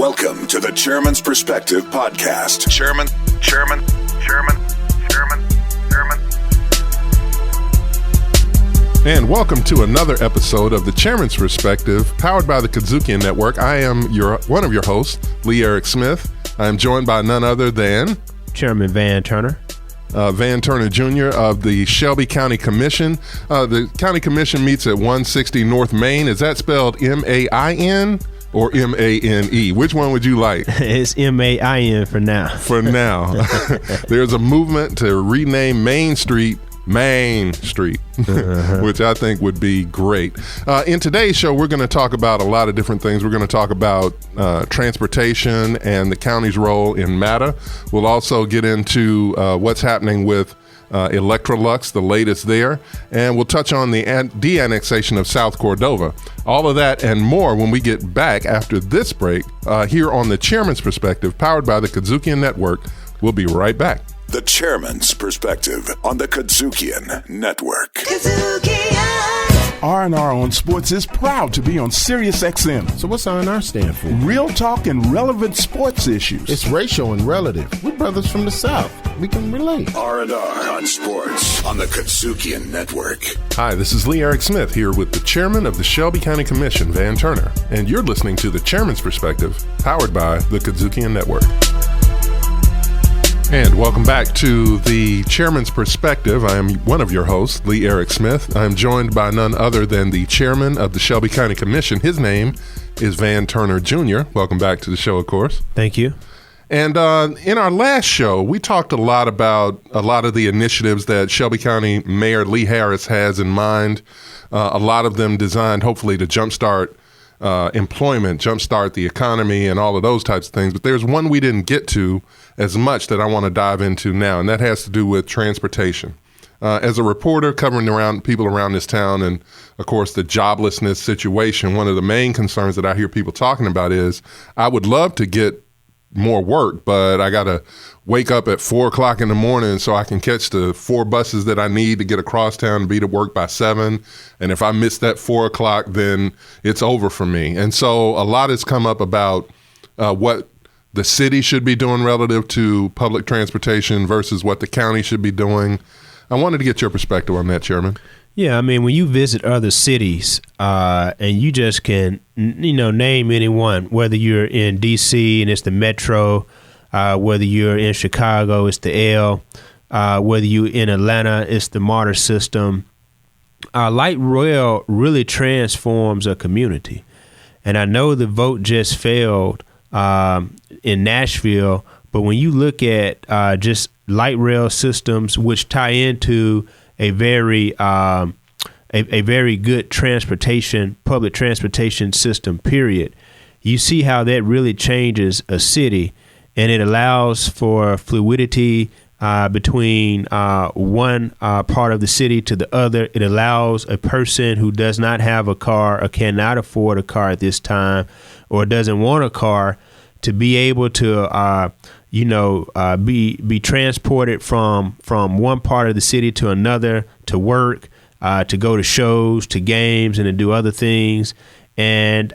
Welcome to the Chairman's Perspective Podcast. Chairman. And welcome to another episode of the Chairman's Perspective, powered by the KUDZUKIAN Network. I am one of your hosts, Lee Eric Smith. I am joined by none other than Chairman Van Turner. Van Turner Jr. of the Shelby County Commission. The County Commission meets at 160 North Main. Is that spelled M-A-I-N or M-A-N-E? Which one would you like? It's M-A-I-N for now. For now. There's a movement to rename Main Street, which I think would be great. In today's show, we're going to talk about a lot of different things. We're going to talk about transportation and the county's role in MATA. We'll also get into what's happening with Electrolux, the latest there, and we'll touch on the de-annexation of South Cordova. All of that and more when we get back after this break here on the Chairman's Perspective, powered by the KUDZUKIAN Network. We'll be right back. The Chairman's Perspective on the KUDZUKIAN Network. R&R on Sports is proud to be on Sirius XM. So what's R&R stand for? Real talk and relevant sports issues. It's racial and relative. We're brothers from the South. We can relate. R&R on Sports on the KUDZUKIAN Network. Hi, this is Lee Eric Smith here with the Chairman of the Shelby County Commission, Van Turner, and you're listening to the Chairman's Perspective, powered by the KUDZUKIAN Network. And welcome back to the Chairman's Perspective. I am one of your hosts, Lee Eric Smith. I'm joined by none other than the Chairman of the Shelby County Commission. His name is Van Turner Jr. Welcome back to the show, of course. Thank you. And in our last show, we talked a lot about a lot of the initiatives that Shelby County Mayor Lee Harris has in mind. A lot of them designed, hopefully, to jumpstart employment, jumpstart the economy, and all of those types of things. But there's one we didn't get to as much that I want to dive into now, and that has to do with transportation. As a reporter covering around people around this town and, of course, the joblessness situation, one of the main concerns that I hear people talking about is I would love to get more work, but I got to wake up at 4 o'clock in the morning so I can catch the 4 buses that I need to get across town and be to work by 7. And if I miss that 4 o'clock, then it's over for me. And so a lot has come up about what the city should be doing relative to public transportation versus what the county should be doing. I wanted to get your perspective on that, Chairman. Yeah, I mean, when you visit other cities and you just can, name anyone, whether you're in D.C. and it's the Metro, whether you're in Chicago, it's the L, whether you're in Atlanta, it's the MARTA system. Light rail really transforms a community. And I know the vote just failed in Nashville, but when you look at just light rail systems, which tie into a very good public transportation system, period, you see how that really changes a city, and it allows for fluidity between one part of the city to the other. It allows a person who does not have a car or cannot afford a car at this time or doesn't want a car to be able to be transported from one part of the city to another, to work, to go to shows, to games, and to do other things. And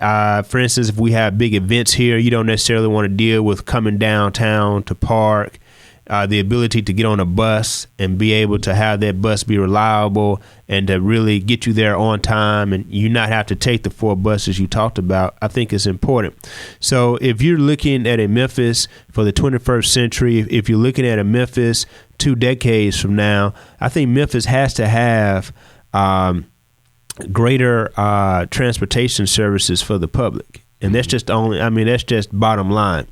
for instance, if we have big events here, you don't necessarily want to deal with coming downtown to park. The ability to get on a bus and be able to have that bus be reliable and to really get you there on time and you not have to take the 4 buses you talked about, I think is important. So if you're looking at a Memphis for the 21st century, if you're looking at a Memphis 2 decades from now, I think Memphis has to have greater transportation services for the public. And that's just that's just bottom line.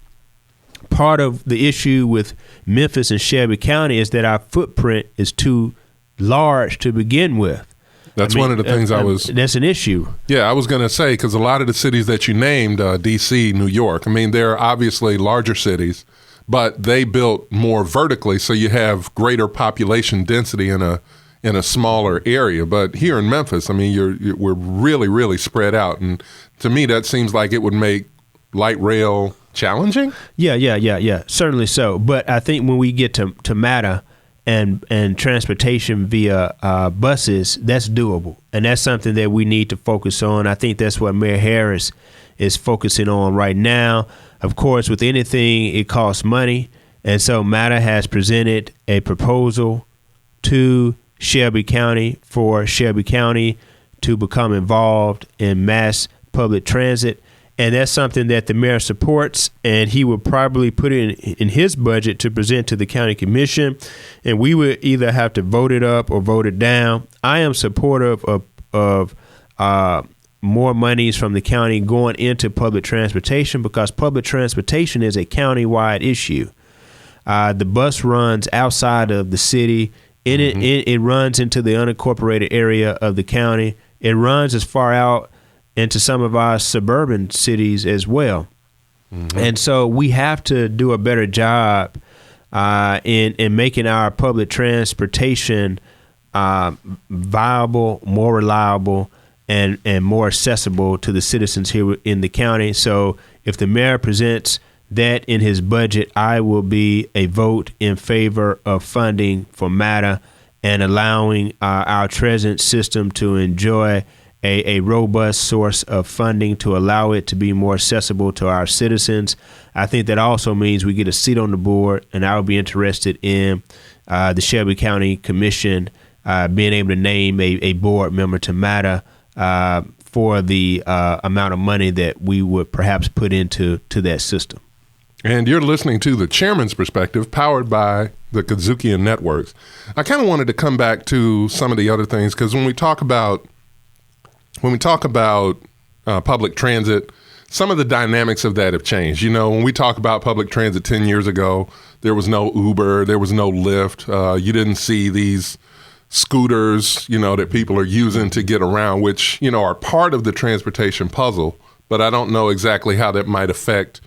Part of the issue with Memphis and Shelby County is that our footprint is too large to begin with. That's one of the things that's an issue. Yeah, I was going to say, because a lot of the cities that you named, D.C., New York, they're obviously larger cities, but they built more vertically, so you have greater population density in a smaller area. But here in Memphis, we're really, really spread out. And to me, that seems like it would make light rail challenging? Yeah. Certainly so. But I think when we get to MATA and transportation via buses, that's doable. And that's something that we need to focus on. I think that's what Mayor Harris is focusing on right now. Of course, with anything, it costs money. And so MATA has presented a proposal to Shelby County for Shelby County to become involved in mass public transit. And that's something that the mayor supports, and he will probably put it in his budget to present to the county commission. And we would either have to vote it up or vote it down. I am supportive of more monies from the county going into public transportation, because public transportation is a county-wide issue. The bus runs outside of the city. It runs into the unincorporated area of the county. It runs as far out into some of our suburban cities as well. And so we have to do a better job in making our public transportation viable, more reliable, and more accessible to the citizens here in the county. So if the mayor presents that in his budget, I will be a vote in favor of funding for MATA and allowing our transit system to enjoy a robust source of funding to allow it to be more accessible to our citizens. I think that also means we get a seat on the board, and I would be interested in the Shelby County Commission being able to name a board member to MATA for the amount of money that we would perhaps put into that system. And you're listening to The Chairman's Perspective, powered by the KUDZUKIAN Networks. I kind of wanted to come back to some of the other things, because when we talk about public transit, some of the dynamics of that have changed. You know, when we talk about public transit 10 years ago, there was no Uber, there was no Lyft. You didn't see these scooters, you know, that people are using to get around, which, you know, are part of the transportation puzzle. But I don't know exactly how that might affect,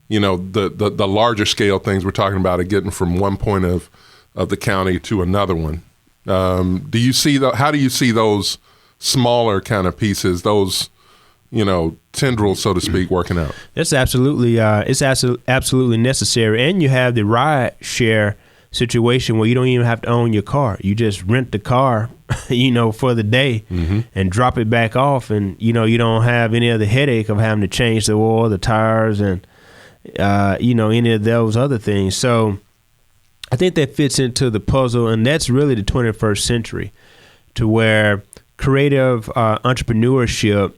you know, the larger scale things we're talking about, of getting from one point of the county to another one. How do you see those smaller kind of pieces, those, you know, tendrils, so to speak, working out? It's absolutely absolutely necessary. And you have the ride share situation where you don't even have to own your car. You just rent the car, you know, for the day and drop it back off. And, you know, you don't have any of the headache of having to change the oil, the tires, and, you know, any of those other things. So I think that fits into the puzzle. And that's really the 21st century, to where creative entrepreneurship,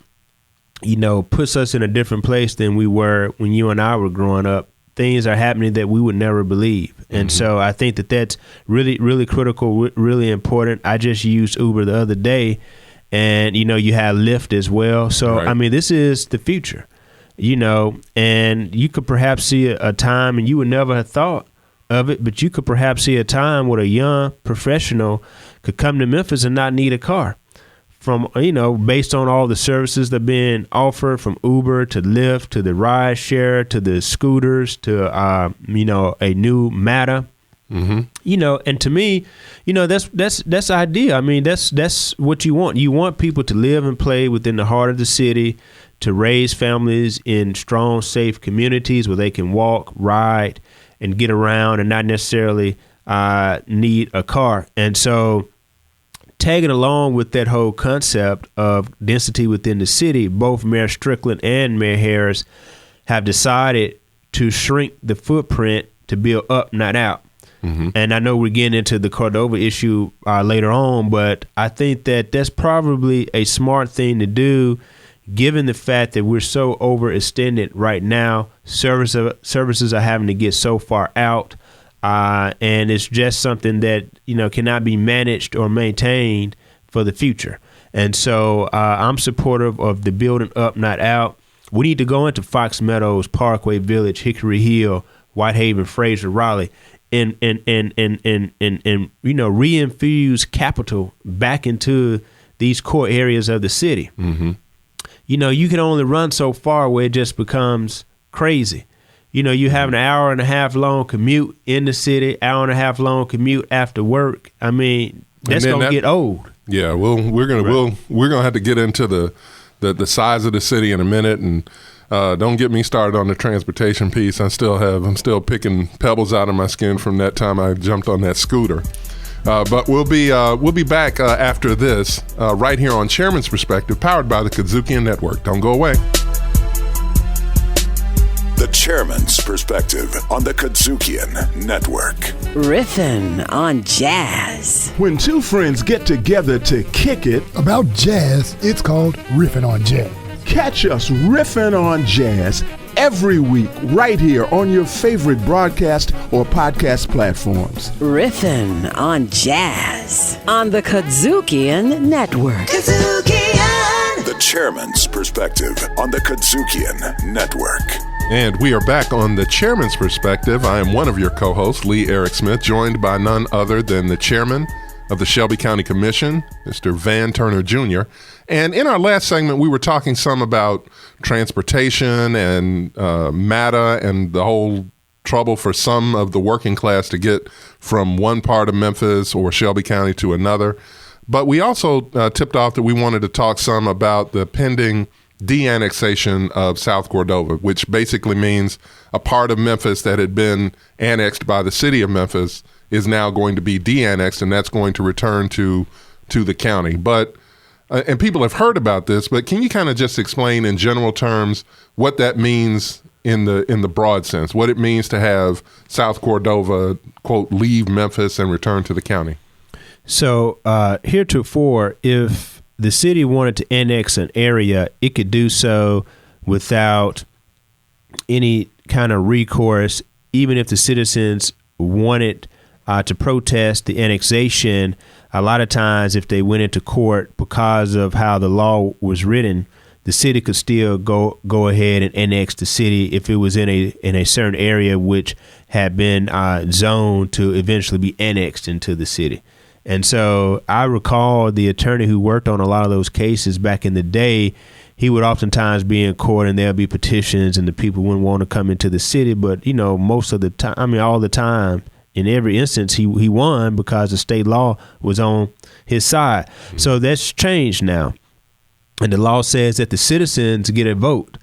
you know, puts us in a different place than we were when you and I were growing up. Things are happening that we would never believe. And so I think that that's really, really critical, really important. I just used Uber the other day, and, you know, you have Lyft as well. So, right. I mean, this is the future, you know, and you could perhaps see a time, and you would never have thought of it, but you could perhaps see a time where a young professional could come to Memphis and not need a car. From, you know, based on all the services that are being offered, from Uber to Lyft to the ride share to the scooters to, you know, a new MATA, you know, and to me, you know, that's the idea. I mean, that's what you want. You want people to live and play within the heart of the city, to raise families in strong, safe communities where they can walk, ride, and get around and not necessarily need a car. And so, tagging along with that whole concept of density within the city, both Mayor Strickland and Mayor Harris have decided to shrink the footprint to build up, not out. And I know we're getting into the Cordova issue later on, but I think that that's probably a smart thing to do, given the fact that we're so overextended right now. Services are having to get so far out. And it's just something that, you know, cannot be managed or maintained for the future. And so I'm supportive of the building up, not out. We need to go into Fox Meadows, Parkway Village, Hickory Hill, Whitehaven, Fraser, Raleigh, and you know, re-infuse capital back into these core areas of the city. You know, you can only run so far where it just becomes crazy. You know, you have an hour and a half long commute in the city, hour and a half long commute after work. I mean, that's gonna get old. Yeah, well, we're gonna have to get into the size of the city in a minute, and don't get me started on the transportation piece. I'm still picking pebbles out of my skin from that time I jumped on that scooter. But we'll be back after this, right here on Chairman's Perspective, powered by the KUDZUKIAN Network. Don't go away. The Chairman's Perspective on the KUDZUKIAN Network. Riffin' on jazz. When two friends get together to kick it about jazz, it's called Riffin' on Jazz. Catch us riffing on jazz every week right here on your favorite broadcast or podcast platforms. Riffin' on jazz on the KUDZUKIAN Network. KUDZUKIAN! The Chairman's Perspective on the KUDZUKIAN Network. And we are back on The Chairman's Perspective. I am one of your co-hosts, Lee Eric Smith, joined by none other than the chairman of the Shelby County Commission, Mr. Van Turner Jr. And in our last segment, we were talking some about transportation and MATA and the whole trouble for some of the working class to get from one part of Memphis or Shelby County to another. But we also tipped off that we wanted to talk some about the pending de-annexation of South Cordova, which basically means a part of Memphis that had been annexed by the city of Memphis is now going to be de-annexed, and that's going to return to the county. But and people have heard about this, but can you kind of just explain in general terms what that means in the broad sense, what it means to have South Cordova, quote, leave Memphis and return to the county? So heretofore, if the city wanted to annex an area, it could do so without any kind of recourse, even if the citizens wanted to protest the annexation. A lot of times, if they went into court because of how the law was written, the city could still go ahead and annex the city if it was in a certain area which had been zoned to eventually be annexed into the city. And so I recall the attorney who worked on a lot of those cases back in the day, he would oftentimes be in court and there'll be petitions and the people wouldn't want to come into the city. But, you know, most of the time, all the time, in every instance, he won because the state law was on his side. Mm-hmm. So that's changed now. And the law says that the citizens get a vote.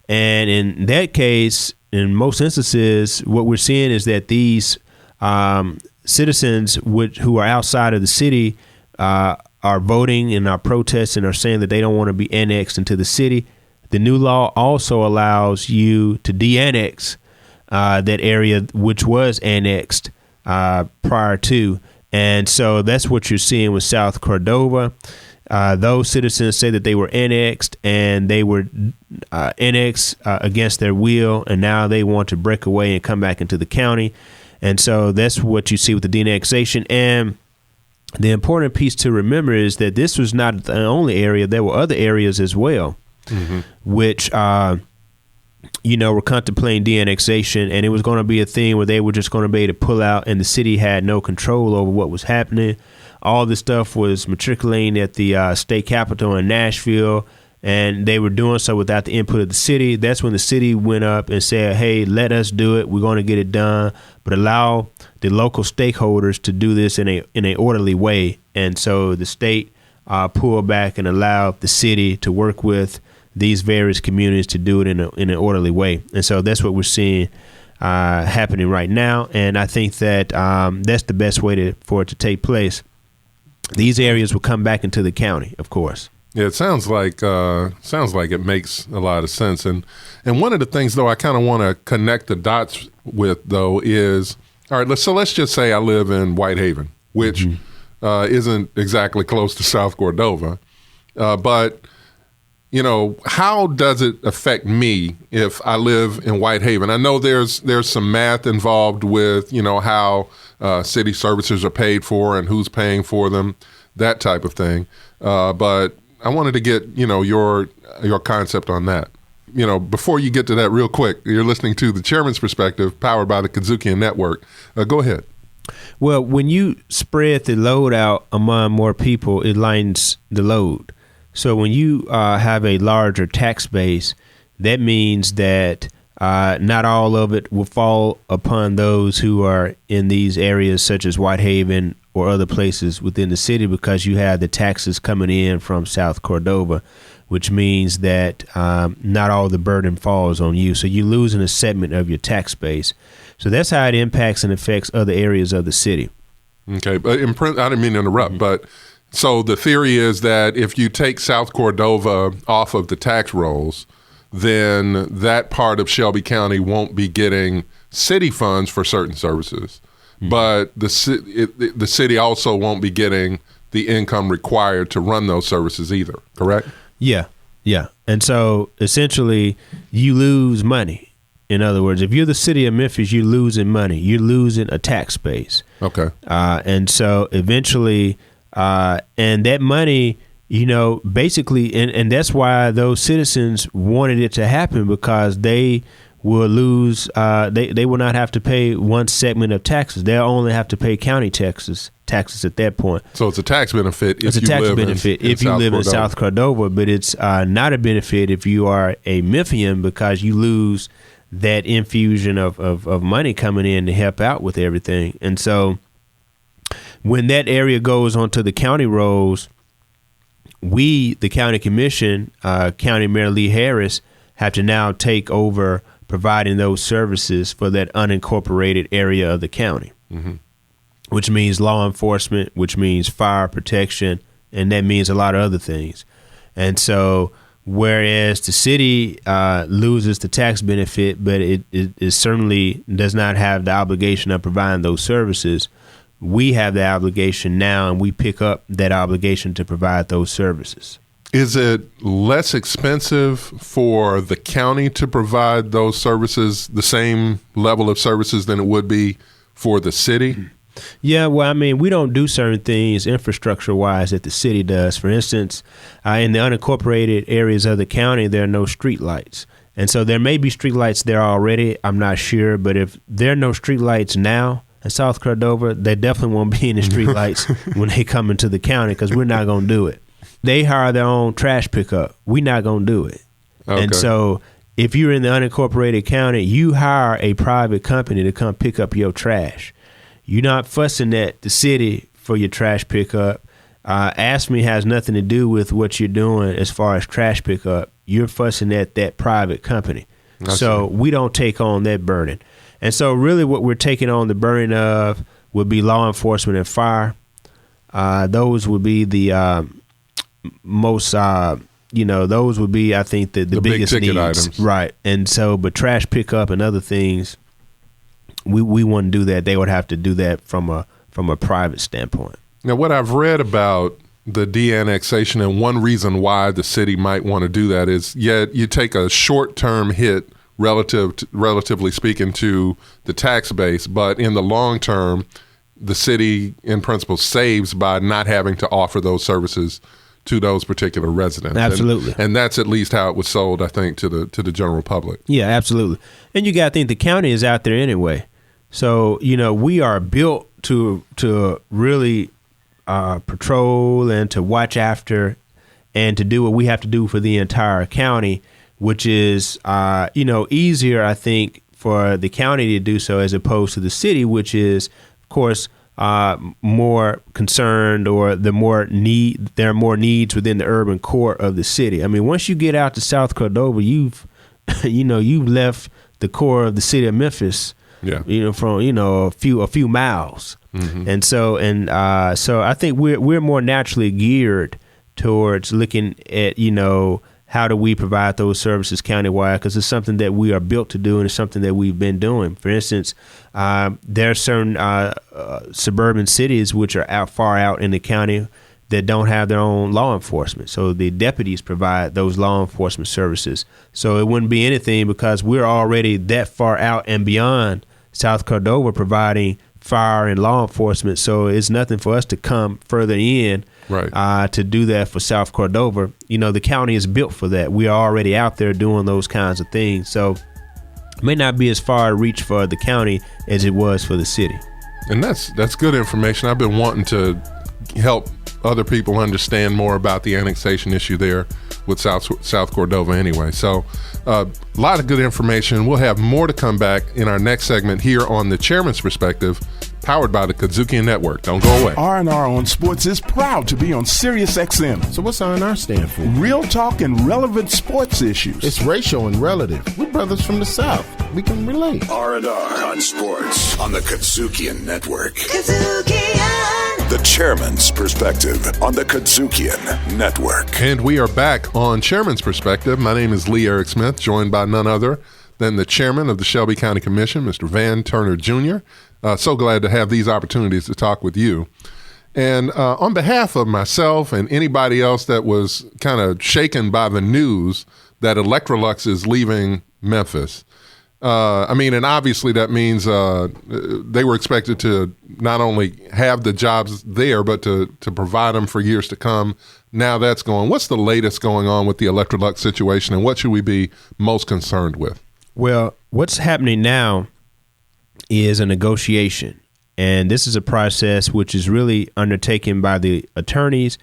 And in that case, in most instances, what we're seeing is that these citizens who are outside of the city are voting and are protesting, are saying that they don't want to be annexed into the city. The new law also allows you to de-annex that area which was annexed prior to. And so that's what you're seeing with South Cordova. Those citizens say that they were annexed and they were annexed against their will, and now they want to break away and come back into the county. And so that's what you see with the de-annexation. And the important piece to remember is that this was not the only area. There were other areas as well, mm-hmm. which, were contemplating de-annexation. And it was going to be a thing where they were just going to be able to pull out, and the city had no control over what was happening. All this stuff was matriculating at the state capitol in Nashville, and they were doing so without the input of the city. That's when the city went up and said, hey, let us do it. We're going to get it done, but allow the local stakeholders to do this in a orderly way. And so the state pulled back and allowed the city to work with these various communities to do it in an orderly way. And so that's what we're seeing happening right now. And I think that that's the best way for it to take place. These areas will come back into the county, of course. Yeah, it sounds like it makes a lot of sense. And one of the things, though, I kind of want to connect the dots with, though, is, all right, let's just say I live in Whitehaven, which mm-hmm. Isn't exactly close to South Cordova. But, you know, how does it affect me if I live in Whitehaven? I know there's some math involved with, you know, how city services are paid for and who's paying for them, that type of thing. But I wanted to get, you know, your concept on that. You know, before you get to that real quick, you're listening to The Chairman's Perspective, powered by the KUDZUKIAN Network. Go ahead. Well, when you spread the load out among more people, it lightens the load. So when you have a larger tax base, that means that not all of it will fall upon those who are in these areas such as Whitehaven or other places within the city, because you have the taxes coming in from South Cordova, which means that not all the burden falls on you. So you're losing a segment of your tax base. So that's how it impacts and affects other areas of the city. Okay, but I didn't mean to interrupt, but so the theory is that if you take South Cordova off of the tax rolls, then that part of Shelby County won't be getting city funds for certain services. But the city also won't be getting the income required to run those services either, correct? Yeah. And so essentially you lose money. In other words, if you're the city of Memphis, you're losing money. You're losing a tax base. Okay. And so eventually, and that money, basically, and that's why those citizens wanted it to happen, because they will lose, they will not have to pay one segment of taxes. They'll only have to pay county taxes at that point. So it's a tax benefit if you live in South Cordova, but it's not a benefit if you are a Memphian, because you lose that infusion of money coming in to help out with everything. And so when that area goes onto the county rolls, we, the county commission, County Mayor Lee Harris, have to now take over providing those services for that unincorporated area of the county, which means law enforcement, which means fire protection, and that means a lot of other things. And so whereas the city loses the tax benefit, but it certainly does not have the obligation of providing those services, we have the obligation now, and we pick up that obligation to provide those services. Is it less expensive for the county to provide those services, the same level of services, than it would be for the city? Yeah, well, I mean, we don't do certain things infrastructure-wise that the city does. For instance, in the unincorporated areas of the county, there are no street lights. And so there may be street lights there already, I'm not sure. But if there are no street lights now in South Cordova, there definitely won't be any street lights when they come into the county, because we're not going to do it. They hire their own trash pickup. We're not going to do it. Okay. And so if you're in the unincorporated county, you hire a private company to come pick up your trash. You're not fussing at the city for your trash pickup. ASME has nothing to do with what you're doing as far as trash pickup. You're fussing at that private company. So we don't take on that burden. And so really what we're taking on the burden of would be law enforcement and fire. Those would be the most, those would be, I think, the biggest big ticket needs. Items. Right. And so, but trash pickup and other things, we wouldn't do that. They would have to do that from a private standpoint. Now, what I've read about the de-annexation, and one reason why the city might want to do that is, you take a short-term hit relatively speaking to the tax base, but in the long term, the city in principle saves by not having to offer those services to those particular residents. Absolutely. And that's at least how it was sold, I think, to the general public. Yeah, absolutely. And you got to think the county is out there anyway. So, we are built to really patrol and to watch after and to do what we have to do for the entire county, which is, easier, I think, for the county to do so as opposed to the city, which is, of course, more concerned, or there are more needs within the urban core of the city. I mean, once you get out to South Cordova, you've left the core of the city of Memphis. Yeah. From a few miles. Mm-hmm. And so I think we're more naturally geared towards looking at how do we provide those services countywide, because it's something that we are built to do, and it's something that we've been doing. For instance, there are certain suburban cities which are far out in the county that don't have their own law enforcement. So the deputies provide those law enforcement services. So it wouldn't be anything, because we're already that far out and beyond South Cordova providing fire and law enforcement. So it's nothing for us to come further in. Right. To do that for South Cordova. The county is built for that. We are already out there doing those kinds of things. So it may not be as far a reach for the county as it was for the city. And that's good information. I've been wanting to help other people understand more about the annexation issue there with South Cordova anyway. So a lot of good information. We'll have more to come back in our next segment here on The Chairman's Perspective, powered by the KUDZUKIAN Network. Don't go away. R&R on Sports is proud to be on Sirius XM. So what's R&R stand for? Real talk and relevant sports issues. It's racial and relative. We're brothers from the South. We can relate. R&R on Sports on the KUDZUKIAN Network. KUDZUKIAN. The Chairman's Perspective on the KUDZUKIAN Network. And we are back on Chairman's Perspective. My name is Lee Eric Smith, joined by none other than the Chairman of the Shelby County Commission, Mr. Van Turner Jr. So glad to have these opportunities to talk with you. And on behalf of myself and anybody else that was kind of shaken by the news that Electrolux is leaving Memphis, and obviously that means they were expected to not only have the jobs there, but to provide them for years to come. Now that's going. What's the latest going on with the Electrolux situation, and what should we be most concerned with? Well, what's happening now is a negotiation. And this is a process which is really undertaken by the attorneys,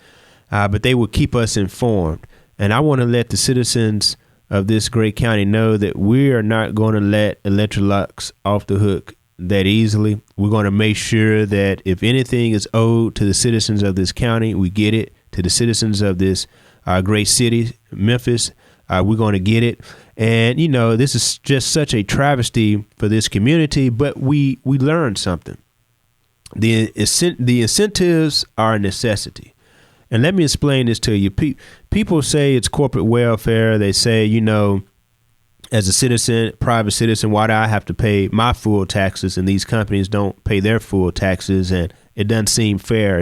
but they will keep us informed. And I want to let the citizens of this great county know that we are not going to let Electrolux off the hook that easily. We're going to make sure that if anything is owed to the citizens of this county, we get it. To the citizens of this great city, Memphis, we're going to get it. And, this is just such a travesty for this community, but we learned something. The incentives are a necessity. And let me explain this to you. People say it's corporate welfare. They say, as a citizen, private citizen, why do I have to pay my full taxes and these companies don't pay their full taxes? And it doesn't seem fair.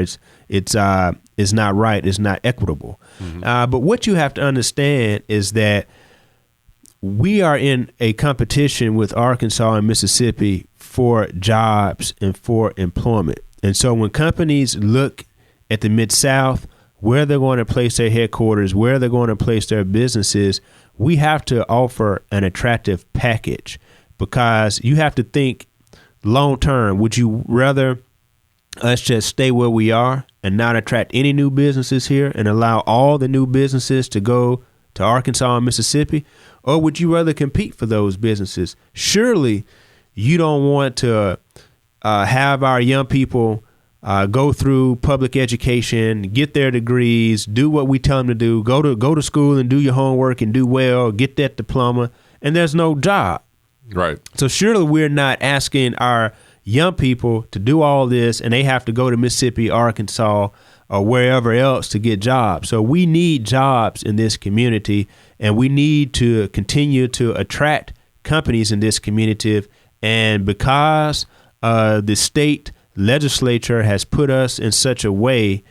It's not right. It's not equitable. Mm-hmm. But what you have to understand is that we are in a competition with Arkansas and Mississippi for jobs and for employment. And so when companies look at the Mid-South, where they're going to place their headquarters, where they're going to place their businesses, we have to offer an attractive package, because you have to think long term. Would you rather us just stay where we are and not attract any new businesses here and allow all the new businesses to go to Arkansas and Mississippi? Or would you rather compete for those businesses? Surely you don't want to have our young people go through public education, get their degrees, do what we tell them to do, go to school and do your homework and do well, get that diploma, and there's no job. Right. So surely we're not asking our young people to do all this and they have to go to Mississippi, Arkansas, or wherever else to get jobs. So we need jobs in this community, and we need to continue to attract companies in this community. And because the state legislature has put us in such a way,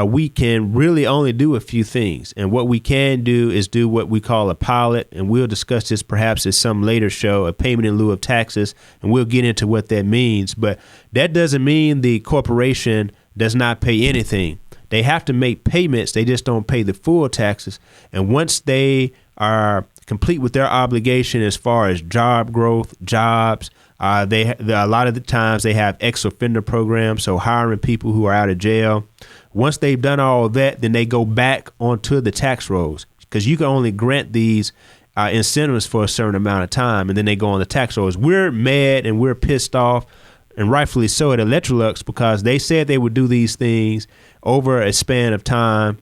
we can really only do a few things. And what we can do is do what we call a pilot, and we'll discuss this perhaps at some later show, a payment in lieu of taxes, and we'll get into what that means. But that doesn't mean the corporation does not pay anything. They have to make payments. They just don't pay the full taxes. And once they are complete with their obligation as far as job growth, jobs, a lot of the times they have ex-offender programs, so hiring people who are out of jail. Once they've done all of that, then they go back onto the tax rolls, because you can only grant these incentives for a certain amount of time, and then they go on the tax rolls. We're mad and we're pissed off, and rightfully so, at Electrolux, because they said they would do these things over a span of time.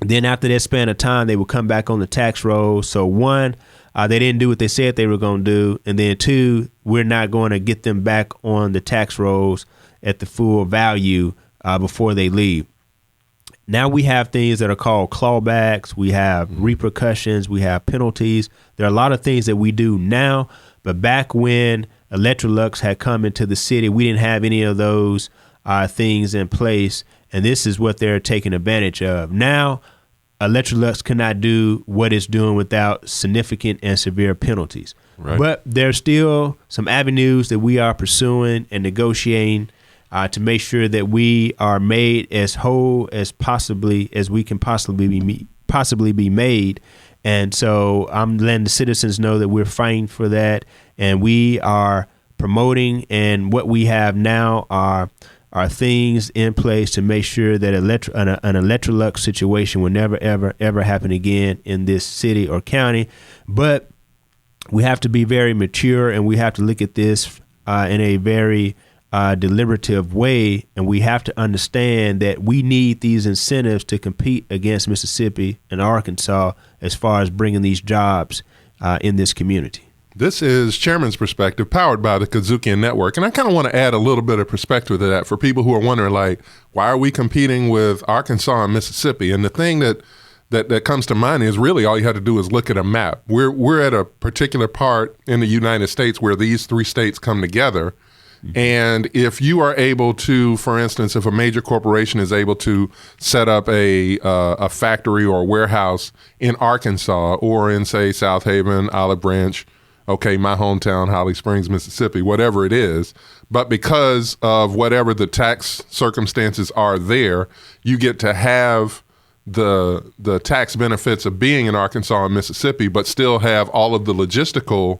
Then after that span of time, they would come back on the tax rolls. So one, they didn't do what they said they were going to do. And then two, we're not going to get them back on the tax rolls at the full value before they leave. Now we have things that are called clawbacks. We have repercussions. We have penalties. There are a lot of things that we do now. But back when Electrolux had come into the city, we didn't have any of those things in place. And this is what they're taking advantage of. Now, Electrolux cannot do what it's doing without significant and severe penalties. Right. But there's still some avenues that we are pursuing and negotiating to make sure that we are made as whole as we can possibly be made. And so I'm letting the citizens know that we're fighting for that, and we are promoting, and what we have now are things in place to make sure that an Electrolux situation will never, ever happen again in this city or county. But we have to be very mature, and we have to look at this in a very deliberative way, and we have to understand that we need these incentives to compete against Mississippi and Arkansas as far as bringing these jobs in this community. This is Chairman's Perspective, powered by the KUDZUKIAN Network. And I kind of want to add a little bit of perspective to that for people who are wondering, like, why are we competing with Arkansas and Mississippi? And the thing that comes to mind is really all you have to do is look at a map. We're at a particular part in the United States where these three states come together. And if you are able to, for instance, if a major corporation is able to set up a factory or a warehouse in Arkansas or in, say, South Haven, Olive Branch, okay, my hometown, Holly Springs, Mississippi, whatever it is, but because of whatever the tax circumstances are there, you get to have the tax benefits of being in Arkansas and Mississippi, but still have all of the logistical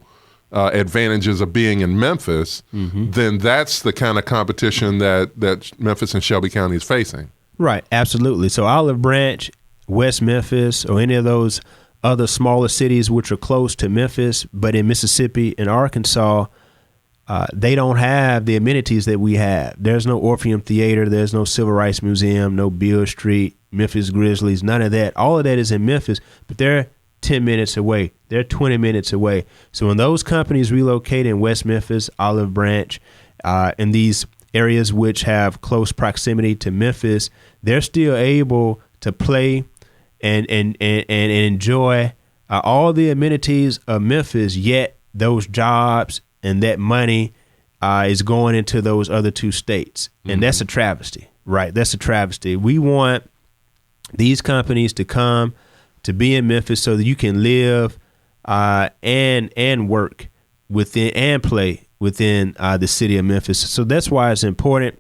advantages of being in Memphis, then that's the kind of competition that Memphis and Shelby County is facing. Right, absolutely. So Olive Branch, West Memphis, or any of those other smaller cities which are close to Memphis, but in Mississippi and Arkansas, they don't have the amenities that we have. There's no Orpheum Theater, there's no Civil Rights Museum, no Beale Street, Memphis Grizzlies, none of that. All of that is in Memphis, but they're 10 minutes away. They're 20 minutes away. So when those companies relocate in West Memphis, Olive Branch, in these areas which have close proximity to Memphis, they're still able to play and enjoy all the amenities of Memphis, yet those jobs and that money is going into those other two states. And that's a travesty, right? That's a travesty. We want these companies to come to be in Memphis so that you can live and work within and play within the city of Memphis. So that's why it's important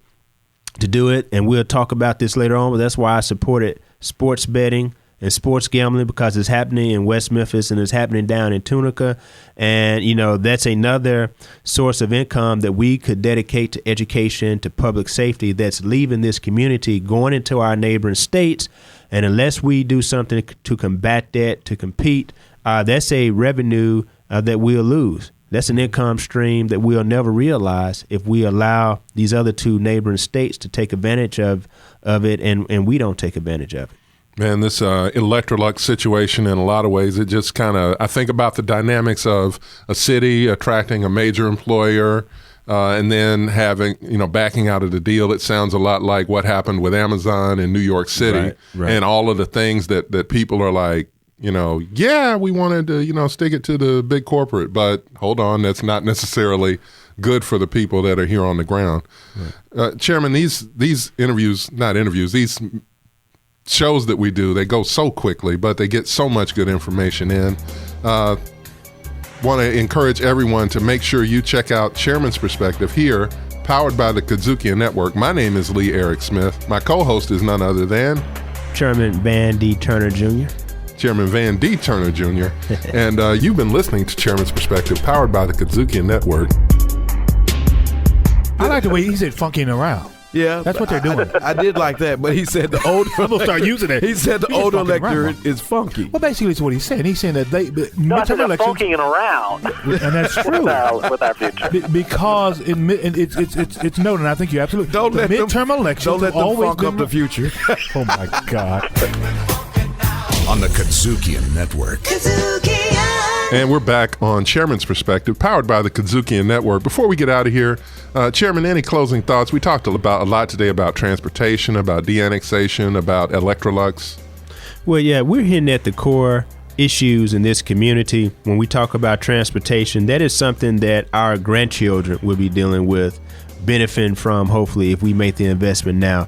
to do it. And we'll talk about this later on, but that's why I supported sports betting and sports gambling, because it's happening in West Memphis and it's happening down in Tunica. And, you know, that's another source of income that we could dedicate to education, to public safety, that's leaving this community, going into our neighboring states. And unless we do something to combat that, to compete, that's a revenue that we'll lose. That's an income stream that we'll never realize if we allow these other two neighboring states to take advantage of it, and we don't take advantage of it. Man, this Electrolux situation, in a lot of ways, it just kind of, I think about the dynamics of a city attracting a major employer and then having, backing out of the deal. It sounds a lot like what happened with Amazon in New York City, right. And all of the things that people are like, yeah, we wanted to, stick it to the big corporate, but hold on, that's not necessarily good for the people that are here on the ground. Right. Chairman, these shows that we do, they go so quickly, but they get so much good information in. Want to encourage everyone to make sure you check out Chairman's Perspective here, powered by the KUDZUKIAN Network. My name is Lee Eric Smith. My co-host is none other than Chairman Van D. Turner Jr. Chairman Van D. Turner Jr. And you've been listening to Chairman's Perspective, powered by the KUDZUKIAN Network. I like the way he said funking around. Yeah, that's what they're doing. I did like that, but he said the older. I'm gonna start using it. He said the older electorate is funky. Well, basically, it's what he's saying. He's saying that midterm elections funking around, and that's true with our future. Because it's noted. And I think you're absolutely don't let midterm elections. Don't let them funk up the future. Oh my God! On the KUDZUKIAN Network. And we're back on Chairman's Perspective, powered by the KUDZUKIAN Network. Before we get out of here, Chairman, any closing thoughts? We talked about a lot today about transportation, about de-annexation, about Electrolux. Well, yeah, we're hitting at the core issues in this community. When we talk about transportation, that is something that our grandchildren will be dealing with, benefiting from, hopefully, if we make the investment now.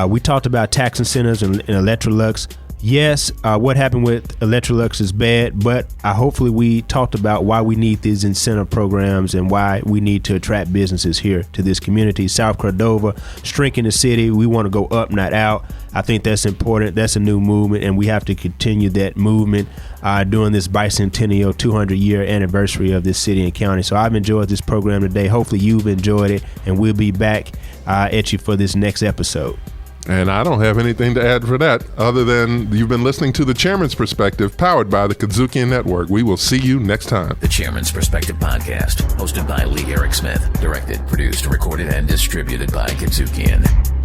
We talked about tax incentives and Electrolux. Yes, what happened with Electrolux is bad, but hopefully we talked about why we need these incentive programs and why we need to attract businesses here to this community. South Cordova, shrinking the city. We want to go up, not out. I think that's important. That's a new movement, and we have to continue that movement during this bicentennial 200-year anniversary of this city and county. So I've enjoyed this program today. Hopefully you've enjoyed it, and we'll be back at you for this next episode. And I don't have anything to add for that other than you've been listening to The Chairman's Perspective, powered by the KUDZUKIAN Network. We will see you next time. The Chairman's Perspective Podcast, hosted by Lee Eric Smith, directed, produced, recorded, and distributed by KUDZUKIAN.